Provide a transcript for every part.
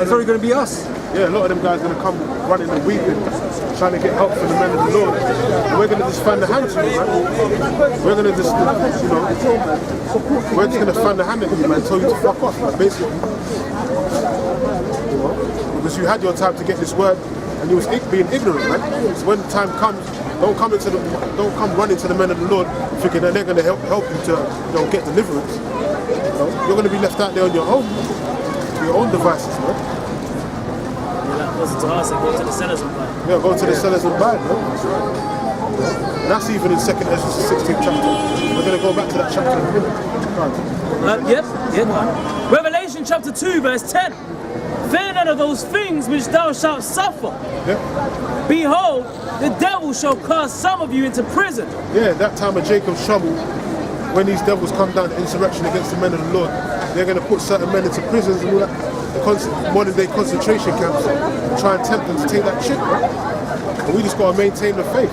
it's only going to be us. Yeah, a lot of them guys are going to come running and weeping, trying to get help from the men of the Lord. And we're going to just fan the hand to you, man. We're going to just, we're just going to fan the hand at you, man, tell you to fuck off, man, basically. Because you had your time to get this word, and you was being ignorant, man. So when the time comes, don't come running to the men of the Lord thinking that they're going to help you to get deliverance. You're going to be left out there on your own devices, man. To us and go to the sellers and buy. Yeah, go to the sellers and buy, man. And that's even in 2nd Ezra 16th chapter. We're going to go back to that chapter in a minute. Yep. Revelation chapter 2 verse 10. Fear none of those things which thou shalt suffer. Yeah. Behold, the devil shall cast some of you into prison. Yeah, that time of Jacob's trouble, when these devils come down to insurrection against the men of the Lord, they're going to put certain men into prisons and all that. Modern day concentration camps and try and tempt them to take that shit, man. And we just got to maintain the faith.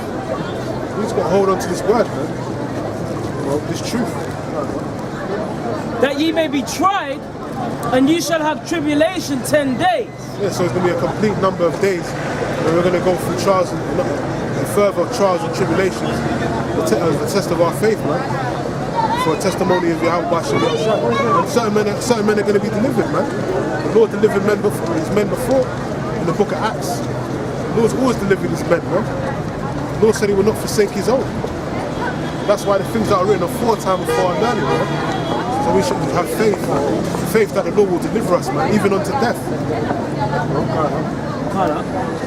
We just got to hold on to this word, man. This truth. That ye may be tried, and you shall have tribulation 10 days. Yeah, so it's going to be a complete number of days where we're going to go through trials and further trials and tribulations, the test of our faith, man. For a testimony of Yahweh and certain men are going to be delivered, man. The Lord delivered his men before in the book of Acts. The Lord's always delivered his men, man. The Lord said he will not forsake his own. That's why the things that are written aforetime and fore and early, man. So we should have faith that the Lord will deliver us, man, even unto death.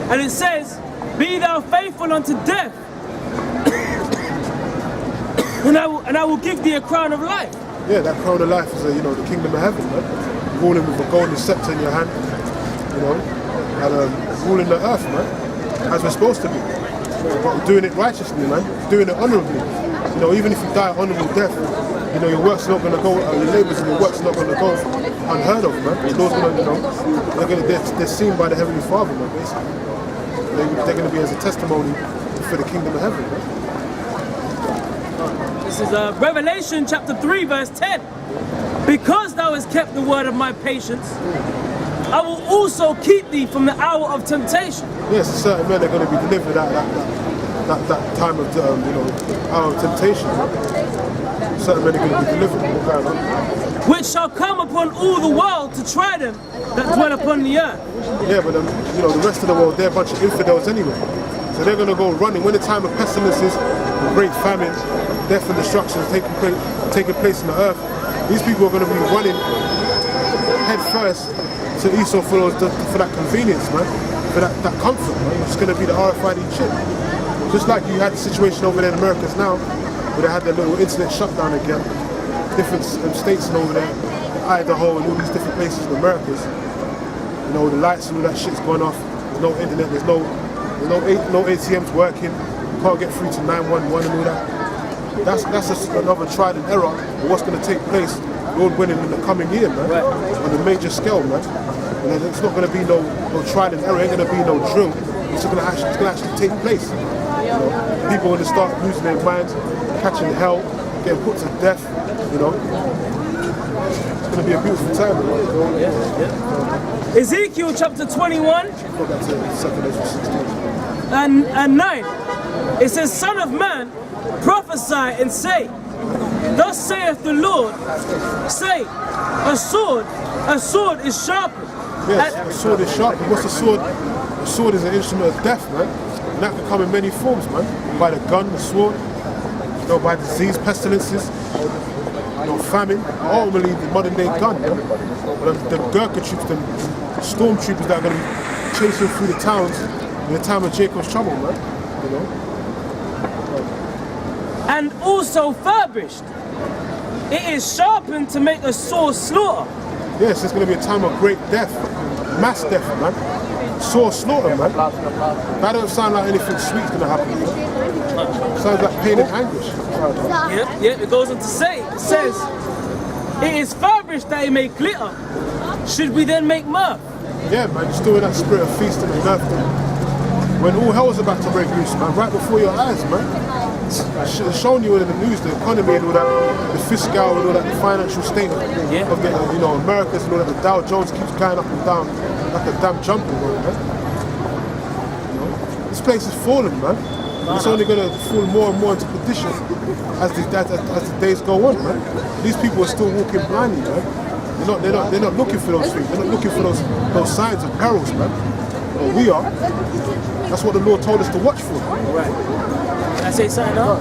And it says, be thou faithful unto death. And I will give thee a crown of life. Yeah, that crown of life is, the kingdom of heaven, man. Ruling with a golden scepter in your hand, and ruling the earth, man, as we're supposed to be. But doing it righteously, man, doing it honorably. Even if you die an honorable death, your work's not going to go, your labours and your work's not going to go unheard of, man. The Lord's going to, they're seen by the Heavenly Father, man, basically. They're going to be as a testimony for the kingdom of heaven, man. This is Revelation chapter 3 verse 10. Because thou hast kept the word of my patience, I will also keep thee from the hour of temptation. Yes, certain men are going to be delivered at that time of hour of temptation. Certain men are going to be delivered. Which shall come upon all the world to try them that dwell upon the earth. Yeah, but the rest of the world, they're a bunch of infidels anyway. So they're going to go running when the time of pestilences, the great famine, death and destruction is taking place in the earth. These people are going to be running head first to Esau for that convenience, man, for that comfort, man. It's going to be the RFID chip. Just like you had the situation over there in Americas now, where they had their little internet shutdown again. Different states and over there, Idaho and all these different places in Americas. The lights and all that shit's going off. There's no internet, there's no ATMs working. You can't get through to 911 and all that. That's just another trial and error of what's going to take place, Lord willing, in the coming year, man. Right. On a major scale, man. And it's not going to be no trial and error, ain't going to be no drill. It's going to actually take place. People are going to start losing their minds, catching hell, getting put to death. It's going to be a beautiful time, man. Yeah. Ezekiel chapter 21 Go back to 2nd Ezra 16. and 9. It says, Son of man, prophesy and say, thus saith the Lord, say, a sword is sharpened. Yes, a sword is sharpened. What's a sword? A sword is an instrument of death, man. And that can come in many forms, man. By the gun, the sword, by disease, pestilences, famine, ultimately the modern day gun, man. The Gurkha troops, the stormtroopers that are going to be chasing through the towns in the time of Jacob's trouble, man. And also furbished. It is sharpened to make a sore slaughter. Yes, it's going to be a time of great death, mass death, man. Sore slaughter, man. That don't sound like anything sweet's going to happen. It sounds like pain and anguish. Yeah, it goes on to say, it says, it is furbished that it may glitter. Should we then make mirth? Yeah, man, still in that spirit of feasting and mirth. When all hell's about to break loose, man, right before your eyes, man. It's shown you in the news, the economy and all that, the fiscal and all that, the financial state of the, Americas and all that. The Dow Jones keeps going up and down. like a damn jumping one, man. You know? This place is falling, man. And it's only going to fall more and more into perdition as the days go on, man. These people are still walking blindly, man. They're not looking for those things. They're not looking for those signs of perils, man. Well, we are. That's what the Lord told us to watch for. Right. Can I say something now?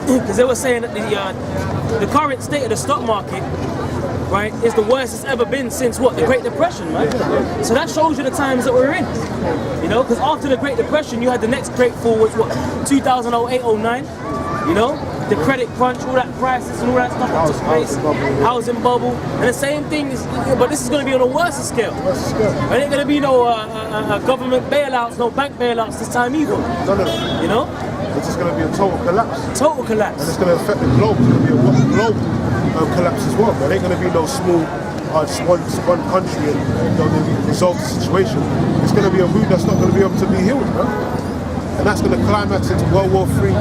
Because they were saying that the current state of the stock market, right, is the worst it's ever been since what? The Great Depression, right? So that shows you the times that we're in. You know, because after the Great Depression, you had the next great fall, which what? 2008, 09. You know? The credit crunch, all that crisis and all that stuff that took place, housing bubble, and the same thing is, but this is going to be on a worse scale. There ain't going to be no government bailouts, no bank bailouts this time either. No. You know? It's just going to be a total collapse. Total collapse. And it's going to affect the globe. It's going to be a global collapse as well. There ain't going to be no small, just one country and they resolve the situation. It's going to be a mood that's not going to be able to be healed, man. And that's going to climax into World War III,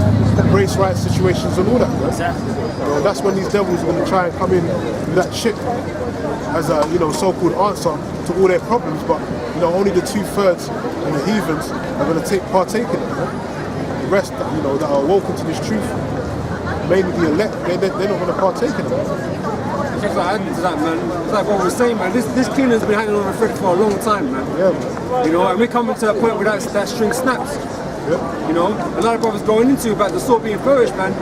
race rights situations and all that, man. Exactly. That's when these devils are going to try and come in with that shit as a so-called answer to all their problems. But only the 2/3 and the heathens are going to partake in it, man. The rest, that are awoken to this truth, mainly the elect, they're not going to partake in it. Just like adding to that, man. It's like what we were saying, man. This kingdom's been hanging on the thread for a long time, man. Yeah, man. And we're coming to a point where that string snaps. Yeah. A lot of brothers going into about the sword being flourished, man.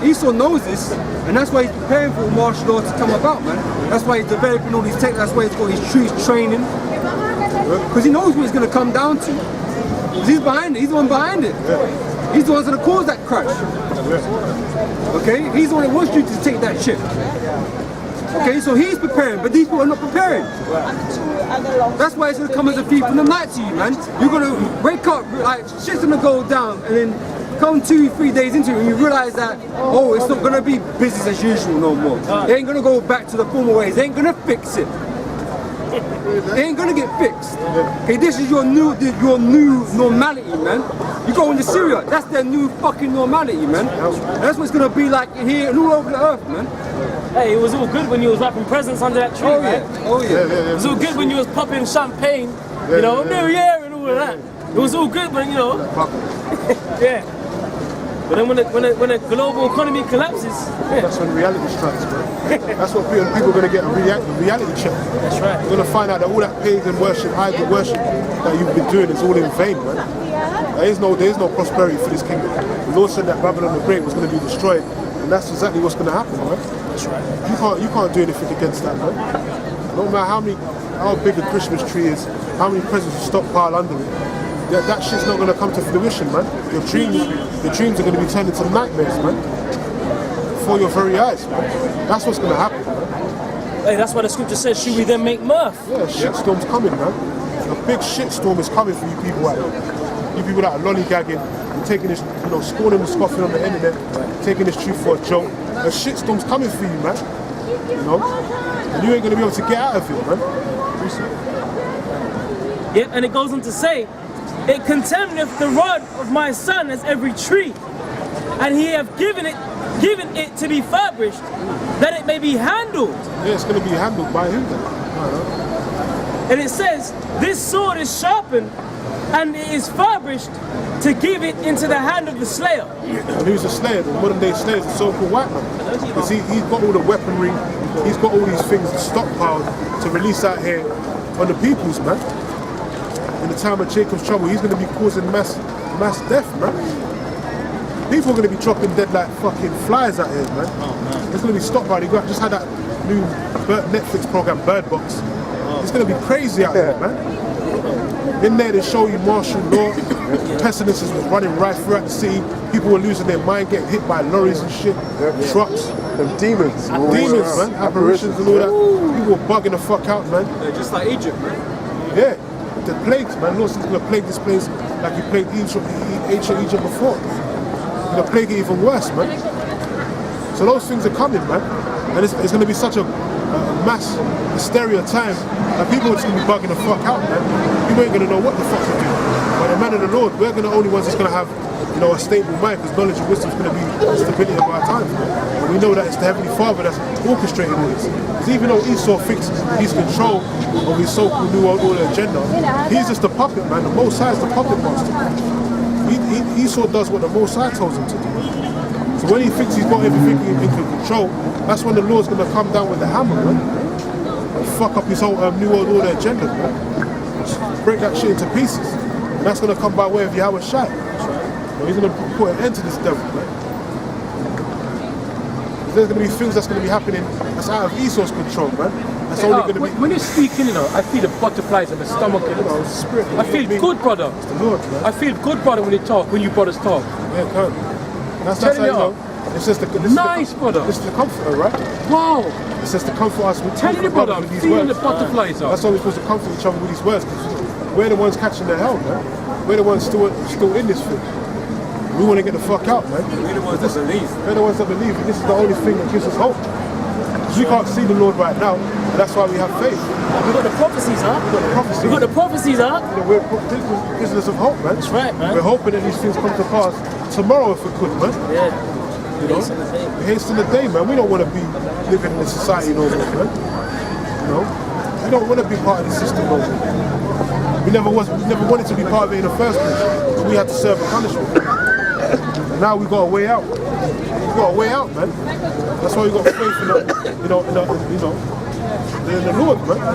Esau knows this, and that's why he's preparing for martial law to come about, man. That's why he's developing all these techniques. That's why he's got his troops training, because he knows what it's going to come down to. He's behind it. He's the one behind it. Yeah. He's the one that's going to cause that crash. Yeah. Okay? He's the one that wants you to take that ship. Okay, so he's preparing, but these people are not preparing. That's why it's going to come as a thief in the night to you, man. You're going to wake up, like, shit's going to go down, and then come 2-3 days into it, and you realize that, it's not going to be business as usual no more. They ain't going to go back to the former ways. They ain't going to fix it. They ain't going to get fixed. Okay, this is your new normality, man. You go into Syria, that's their new fucking normality, man. That's what it's going to be like here and all over the earth, man. Hey, it was all good when you was wrapping presents under that tree, right? Oh yeah. It was all good when you was popping champagne, New Year and all of that. It was all good, but yeah. But then when the global economy collapses, that's when reality strikes, man. That's what people are going to get a reality check. That's right. You're going to find out that all that pagan worship, idol worship that you've been doing is all in vain, man. There is no prosperity for this kingdom. The Lord said that Babylon the Great was going to be destroyed, and that's exactly what's going to happen, man. That's right. You can't do anything against that, man. No matter how big a Christmas tree is, how many presents you stockpile under it, that shit's not going to come to fruition, man. Your dreams are going to be turned into nightmares, man. Before your very eyes, man. That's what's going to happen, man. Hey, that's why the scripture says, should we then make mirth? Yeah, shitstorm's coming, man. A big shitstorm is coming for you people out there. You people that are lollygagging and taking this, scorning and scoffing on the internet, taking this truth for a joke. A shitstorm's coming for you, man. And you ain't going to be able to get out of it, man. Yeah, and it goes on to say, it contemneth the rod of my son as every tree, and he hath given it to be furbished, that it may be handled. Yeah, it's going to be handled by who then? And it says, this sword is sharpened, and it is furbished to give it into the hand of the slayer. And who's the slayer? The modern day slayer is the so-called white man. Because he's got all the weaponry, he's got all these things stockpiled to release out here on the peoples, man. In the time of Jacob's trouble, he's going to be causing mass death, man. People are going to be dropping dead like fucking flies out here, man. It's going to be stockpiled. You just had that new Netflix program, Bird Box. It's going to be crazy out here, man. In there they show you martial law, pestilences was running right throughout the city, people were losing their mind, getting hit by lorries and shit, trucks. And demons. Demons, man, apparitions and all that. People were bugging the fuck out, man. Yeah, just like Egypt, man. Yeah, the plagues, man. Lord's going to plague this place like he plagued ancient Egypt before. He's going to plague it even worse, man. So those things are coming, man. And it's going to be such a mass hysteria time that people are just going to be bugging the fuck out, man. People ain't going to know what the fuck to do. But the man of the Lord, we're the only ones that's going to have a stable mind, because knowledge and wisdom is going to be the stability of our times. And we know that it's the Heavenly Father that's orchestrating all this. Because even though Esau thinks he's control of his so-called New World Order agenda, he's just the puppet, man. The Most High is the puppet master. Esau does what the Most High tells him to do. So when he thinks he's got everything in control, that's when the Lord's going to come down with the hammer, man, and fuck up his whole New World Order agenda, man. Break that shit into pieces. And that's going to come by way of Yahweh Shai. He's going to put an end to this devil, man. There's going to be things that's going to be happening that's out of Esau's control, man. That's only going to be... When you're speaking, I feel the butterflies in my stomach. Spirit. I feel good, brother. It's the Lord, man. I feel good, brother, when you brothers talk. Yeah, can. That's how, it's just brother. This is the comforter, right? Wow. It's just to comfort us with Tell you, brother, I'm these feeling words. the butterflies up. That's why we're supposed to comfort each other with these words. We're the ones catching the hell, man. We're the ones still in this thing. We want to get the fuck out, man. We're the ones that believe. We're the ones that believe, and this is the only thing that gives us hope. We can't see the Lord right now, and that's why we have faith. We've got the prophecies, huh? We've got the prophecies. We've got the prophecies, huh? We're prisoners of hope, man. That's right, man. We're hoping that these things come to pass tomorrow if we could, man. Yeah. Haste in the day, man. We don't want to be living in this society no more, man. We don't want to be part of the system no more. We never wanted to be part of it in the first place. We had to serve a punishment. And now we got a way out. We got a way out, man. That's why we got faith in the Lord, man.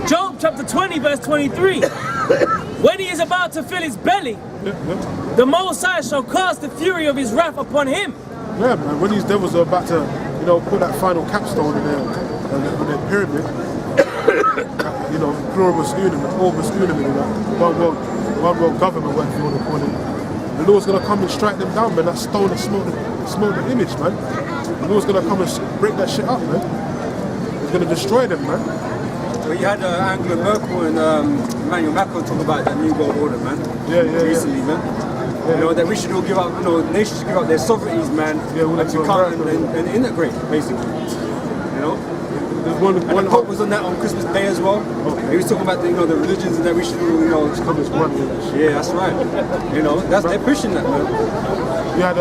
Job chapter 20, verse 23. When he is about to fill his belly, the Most High shall cast the fury of his wrath upon him. Yeah, man. When these devils are about to, put that final capstone in their pyramid, pluribus unum, orbis unum, one world government, whatever you want to call it. The Lord's gonna come and strike them down, man. That stone and smoke the image, man. The Lord's gonna come and break that shit up, man. He's gonna destroy them, man. Well, you had Angela Merkel and Emmanuel Macron talk about that New World Order, man. Recently, man. Yeah. That we should all give up, nations should give up their sovereignties, man, and to come and integrate, basically. And the Pope was on that on Christmas Day as well. He was talking about the religions and that we should just come as one. Yeah, that's right. They're pushing that, man. We had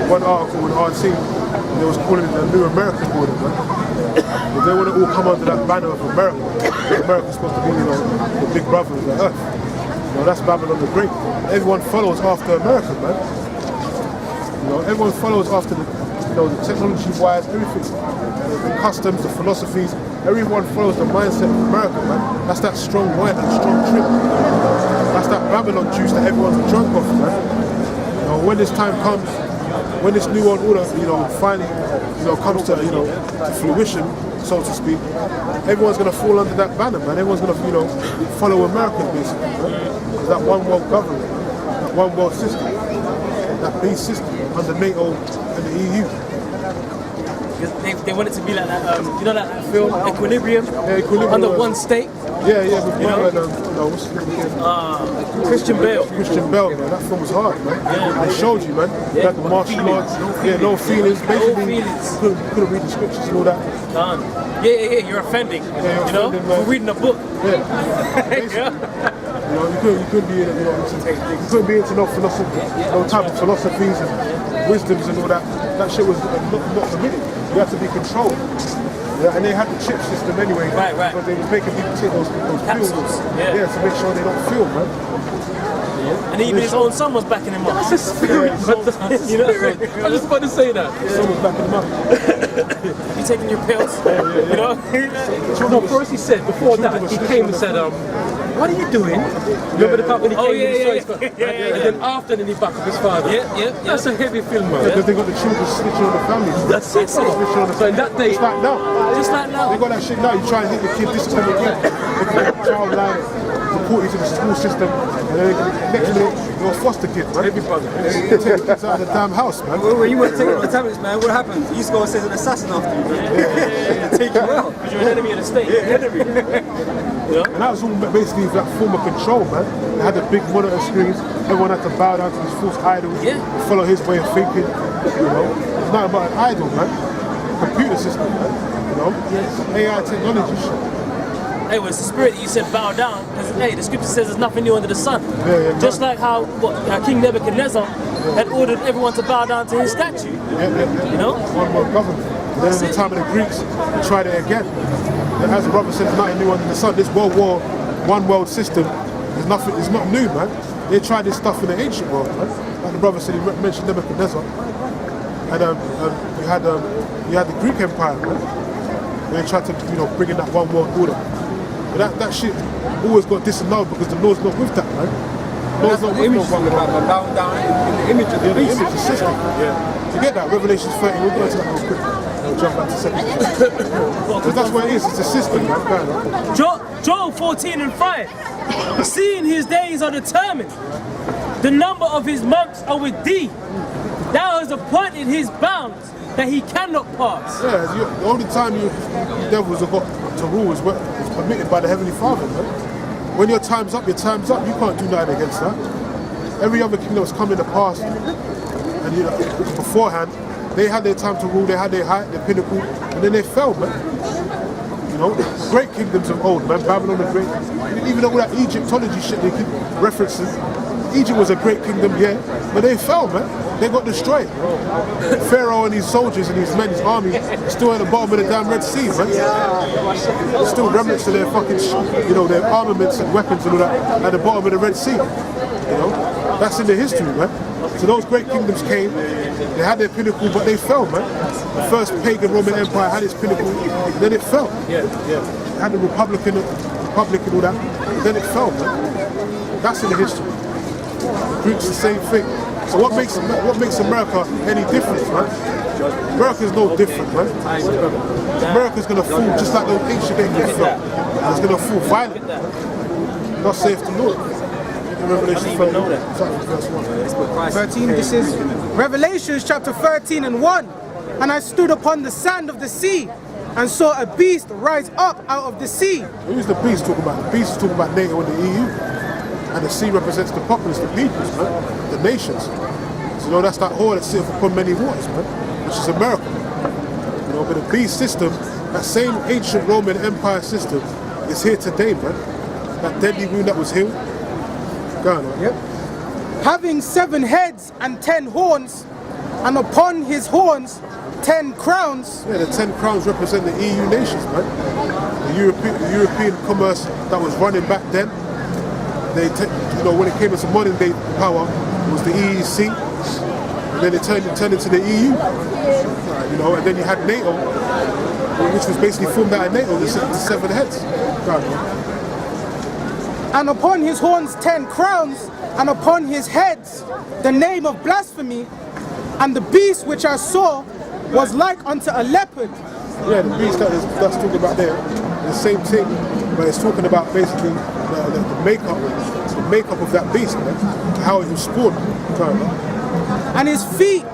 one article in RT, and they was calling it the New American Order, man. But they want to all come under that banner of America. America's supposed to be, the big brother of the earth. That's Babylon the Great. Everyone follows after America, man. Everyone follows after the technology-wise, everything. The customs, the philosophies, everyone follows the mindset of America, man. That's that strong wine, that strong drink. That's that Babylon juice that everyone's drunk off, man. When this time comes, when this New World Order, finally, comes to, to fruition, so to speak, everyone's gonna fall under that banner, man. Everyone's gonna, follow America, basically, man. That one world government, that one world system, that base system under NATO and the EU. They want it to be like that, that film, Equilibrium? Yeah, Equilibrium. Under one state? Yeah, with what's his name again? Christian Bale. Christian Bale, man. That film was hard, man. Yeah. It showed you, man. Yeah. Like the martial arts. No feelings. Basically, you couldn't read the scriptures and all that. Yeah, you're offending. Yeah, you're offending, man. We're reading a book. Yeah. You couldn't be into no philosophy, no type of philosophies and wisdoms and all that. That shit was not permitted. You had to be controlled. Yeah, and they had the chip system anyway. Right. Because they were making people take those capsules. pills. Yeah, to make sure they don't feel, man. And even his own son was backing him up. That's a spirit. I was just about to say that. Someone's backing him up. You taking your pills? No, first he said, before that, he came and said, what are you doing? Remember the part when he came and then after, then he backed up his father. Yeah. That's a heavy film, man. Because they got the children snitching on the families. That's it. So in that day, Just like now. Just like now. They got that shit now. You try and hit the kid this time again. They got the child line, report you to the school system, and then next minute you're a foster kid, man. everybody. They take the kids out of the damn house, man. When you want to take it on the tablets, man, what happens? You just go and say an assassin after you, man. They take you out. Because you're an enemy of the state. And that was all basically that form of control, man. They had the big monitor screens. Everyone had to bow down to these false idols, follow his way of thinking. It's not about an idol, man. Computer system, man. AI technology shit. Hey, well, it's the spirit that you said bow down, because hey, the scripture says there's nothing new under the sun. Just like how King Nebuchadnezzar had ordered everyone to bow down to his statue. You know? One world government. Then in the time of the Greeks, they tried it again. And as the brother said, there's nothing new under the sun. This World War, one world system, is nothing. It's not new, man. They tried this stuff in the ancient world, man. Like the brother said, he mentioned Nebuchadnezzar, and you had the Greek Empire, man. And they tried to, bring in that one world order. But that shit always got disannulled because the law's not with that, man. The law's not with no one world. Bowing down in the image of the beast. The system. Yeah. You get that? Revelation 30. We'll go into that real quick. We'll jump back to 17. Because that's what it is. It's a system, man. Joel 14:5. Seeing his days are determined, the number of his months are with thee. Thou hast appointed his bounds that he cannot pass. Yeah, the only time you devils have got to rule is what is permitted by the Heavenly Father, man. When your time's up, your time's up. You can't do nothing against that. Every other kingdom that's come in the past, and beforehand, they had their time to rule, they had their height, their pinnacle, and then they fell, man. Great kingdoms of old, man. Babylon the Great. Even all that Egyptology shit they keep referencing. Egypt was a great kingdom, yeah, but they fell, man. They got destroyed. Pharaoh and his soldiers and his men, his army, still at the bottom of the damn Red Sea, man. Still remnants of their fucking, their armaments and weapons and all that at the bottom of the Red Sea. That's in the history, man. So those great kingdoms came, they had their pinnacle, but they fell, man. The first pagan Roman Empire had its pinnacle, then it fell. It had the Republic and all that, then it fell, man. That's in the history. The Greeks the same thing. So what makes America any different, man? America's no different, man. America's gonna fall just like those ancient kingdoms fell. It's gonna fall violent. Not safe to Lord. Revelation 13, this is Revelations chapter 13 and 1. And I stood upon the sand of the sea and saw a beast rise up out of the sea. Who's the beast talking about? The beast is talking about NATO and the EU. And the sea represents the populace, the peoples, man, the nations. So that's that whore that sitteth upon many waters, man, which is America. But the beast system, that same ancient Roman Empire system, is here today, man. That deadly wound that was healed. Go on, man. Yep. Having 7 heads and 10 horns, and upon his horns 10 crowns. Yeah, the 10 crowns represent the EU nations, man. The European commerce that was running back then. When it came into modern day power, it was the EEC, and then it turned into the EU. And then you had NATO, which was basically formed out of NATO, the 7 heads. Go on, man. And upon his horns 10 crowns, and upon his heads the name of blasphemy. And the beast which I saw was like unto a leopard. Yeah, the beast that's talking about there, the same thing, but it's talking about basically the makeup of that beast, man, how it was spawned. And his feet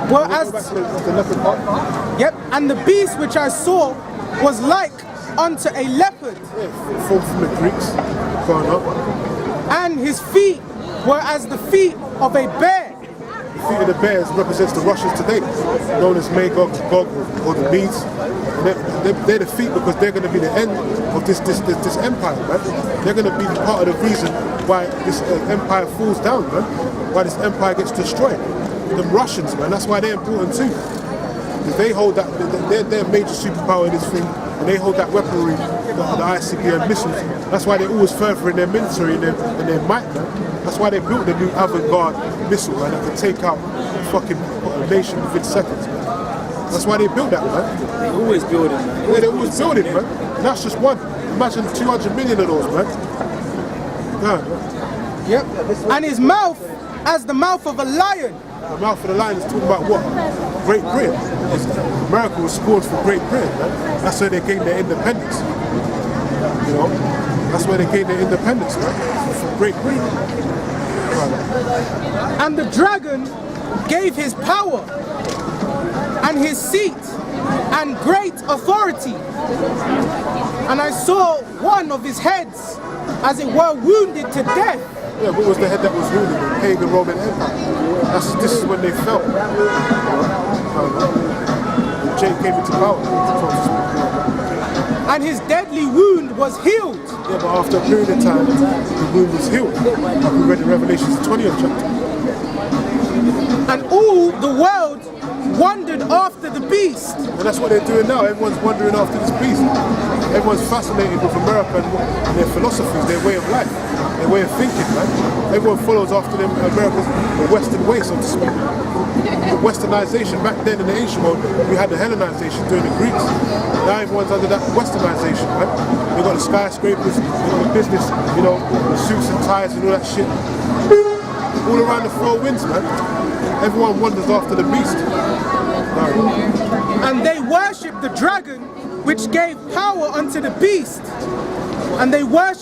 were as the leopard. Yep, and the beast which I saw was like unto a leopard. Yeah, from the Greeks. Going up. And his feet were as the feet of a bear. The feet of the bears represents the Russians today, known as Magog, Gog, or the Medes. They're the feet because they're going to be the end of this empire, man. They're going to be part of the reason why this empire falls down, man. Why this empire gets destroyed. The Russians, man. That's why they're important too. Because they hold that, they're a major superpower in this thing, and they hold that weaponry, the ICBM missiles. That's why they're always further in their military and their might, man. That's why they built the new avant-garde missile, man, that can take out a fucking nation within seconds, man. That's why they built that, man. They always build it, man. Yeah, they always build it, man. And that's just one. Imagine 200 million of those, man. Yeah, man. Yep. And his mouth as the mouth of a lion. The mouth of the lion is talking about what? Great Britain. America was spawned for Great Britain, man. That's where they gained their independence. That's where they gained their independence, man. From Great Britain. And the dragon gave his power and his seat and great authority. And I saw one of his heads, as it were, wounded to death. Yeah, what was the head that was wounded? The pagan Roman Empire. This is when they fell. When Jake came into power. and his deadly wound was healed. Yeah, but after a period of time, the wound was healed. Like we read in Revelations 20th chapter. And all the world wondered after the beast. And that's what they're doing now. Everyone's wondering after this beast. Everyone's fascinated with America and their philosophies, their way of life, their way of thinking, man. Everyone follows after them, America's the Western way, so to speak. The Westernization. Back then in the ancient world, we had the Hellenization during the Greeks. Now everyone's under that Westernization, right? They got the skyscrapers, they got the business, you know, the suits and ties and all that shit. All around the four winds, man. Everyone wanders after the beast. And they worshipped the dragon, which gave power unto the beast. And they worshipped